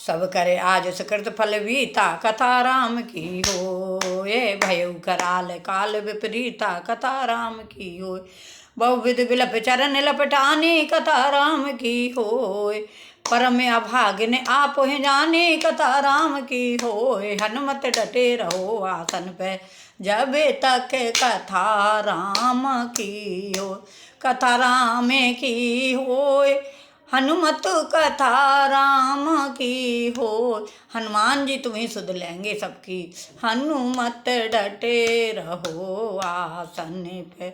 सब करे आज सुकृत फल वीता, कथा राम की हो। ये भयउ कराल काल विपरीता, कथा राम की हो। बहुविध विलप चरण लपटाने, कथा राम की होय। परम अभागिन आप ही जाने, कथा राम की होय। हनुमत डटे रहो आसन पे, जब तक कथा राम की हो। कथा राम की होय, हनुमत कथा राम की हो। हनुमान जी तुम्हें सुध लेंगे सबकी, हनुमत डटे रहो आसन पे,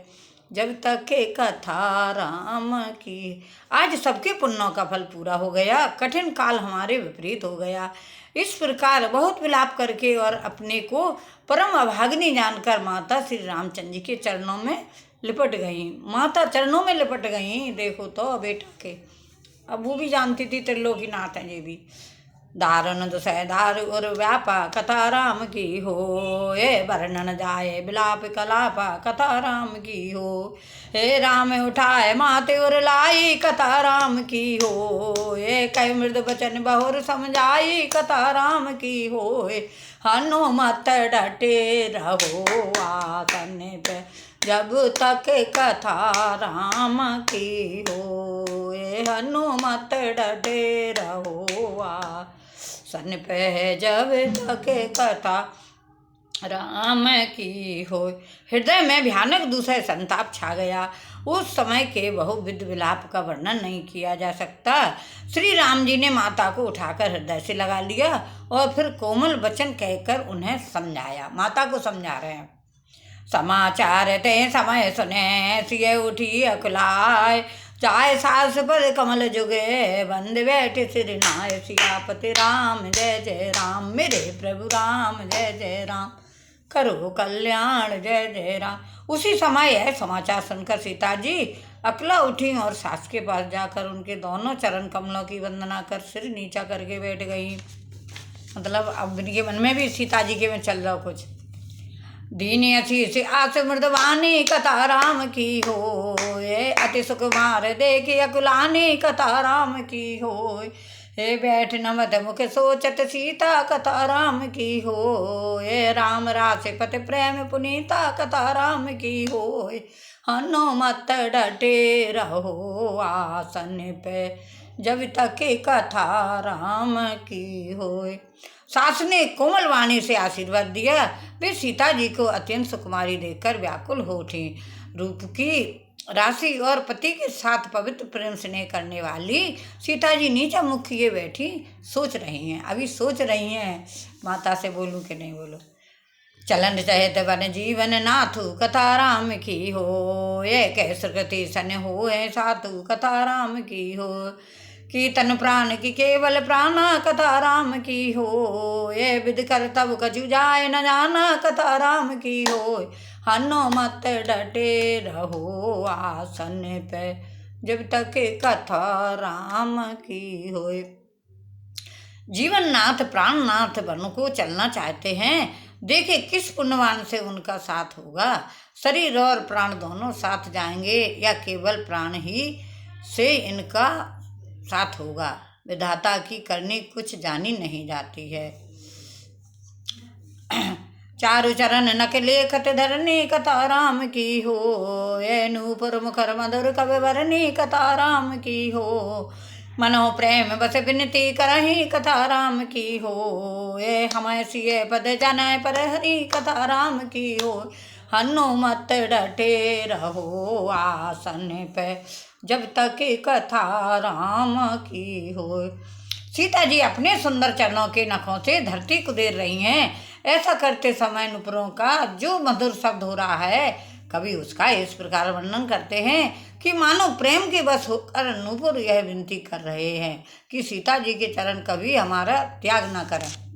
जब तक कथा राम की। आज सबके पुण्यों का फल पूरा हो गया, कठिन काल हमारे विपरीत हो गया। इस प्रकार बहुत विलाप करके और अपने को परम अभागिनी जानकर माता श्री रामचंद्र जी के चरणों में लिपट गई। माता चरणों में लिपट गई। देखो तो बेटा के, अब वो भी जानती थी त्रिलोकीनाथ हैं ये भी। दारुण दुसहदार और व्यापा, कथा राम की हो। ये वर्णन जाए विलाप कलापा, कथा राम की हो। हे राम उठाए माते और लाई, कथा राम की हो। ये कई मृद बचन बहुर समझाई, कथा राम की हो। हनुमत डटे रहो आसन पे, जब तक कथा राम की हो। हनुमत डटे रहो आसन पे, जब तक कथा राम की हो। हृदय में भयानक दूसरे संताप छा गया। उस समय के बहुविध विलाप का वर्णन नहीं किया जा सकता। श्री राम जी ने माता को उठाकर हृदय से लगा लिया और फिर कोमल वचन कहकर उन्हें समझाया। माता को समझा रहे हैं। समाचार ते समय सुने, सिए उठी अकुलाय। चाहे सास पर कमल जुगे, बंद बैठे सिर नाय। सियापति राम जय जय राम, मेरे प्रभु राम जय जय राम, करो कल्याण जय जय राम। उसी समय यह समाचार सुनकर सीता जी अकला उठी और सास के पास जाकर उनके दोनों चरण कमलों की वंदना कर सिर नीचा करके बैठ गई। मतलब अब इनके मन में भी सीता जी के में चल रहा कुछ। दीन असी आस मृदवानी, कथा राम की हो। ये अति सुकुमार देखी अकुलानी, कथा राम की हो। हे बैठ नमत मुख सोचत सीता, कथा राम की हो। ये राम रास पति प्रेम पुनीता, कथा राम की हो। हनुमत डटे रहो आसन पे, जब तक कथा राम की होय। सास ने कोमल वाणी से आशीर्वाद दिया। वे सीता जी को अत्यंत सुकुमारी देखकर व्याकुल हो उठी। रूप की राशि और पति के साथ पवित्र प्रेम स्नेह करने वाली सीता जी नीचा मुख किए बैठी सोच रही हैं। अभी सोच रही हैं माता से बोलूं कि नहीं बोलूं। चलन चहत वन जीवन नाथु, कथा राम की हो। ये कह सुकृति सन हो है सातु, कथा राम की हो। की तन प्राण की केवल प्राणा, कथा राम की हो। ये विध कर तब कछु जाए न जाना, कथा राम की हो। हनुमत डटे रहो आसन पे, जब तक कथा राम की होय। जीवन नाथ प्राणनाथ बन को चलना चाहते हैं। देखे किस पुण्यवान से उनका साथ होगा। शरीर और प्राण दोनों साथ जाएंगे या केवल प्राण ही से इनका साथ होगा। विधाता की करनी कुछ जानी नहीं जाती है। चारु चरण नक लेखत धरनी, कथा राम की हो। ये नूपुर मुखर मधुर कवि वरनी, कथा राम की हो। मनो प्रेम बस विनती करही, कथा राम की हो। ये हमें सिए पद जन पर हरि, कथा राम की हो। हनुमत डटे रहो आसन पे, जब तक कथा राम की हो। सीता जी अपने सुंदर चरणों के नखों से धरती कुदेर रही हैं। ऐसा करते समय नुपुरों का जो मधुर शब्द हो रहा है, कवि उसका इस प्रकार वर्णन करते हैं कि मानो प्रेम के बस होकर नुपुर यह विनती कर रहे हैं कि सीता जी के चरण कभी हमारा त्याग न करें।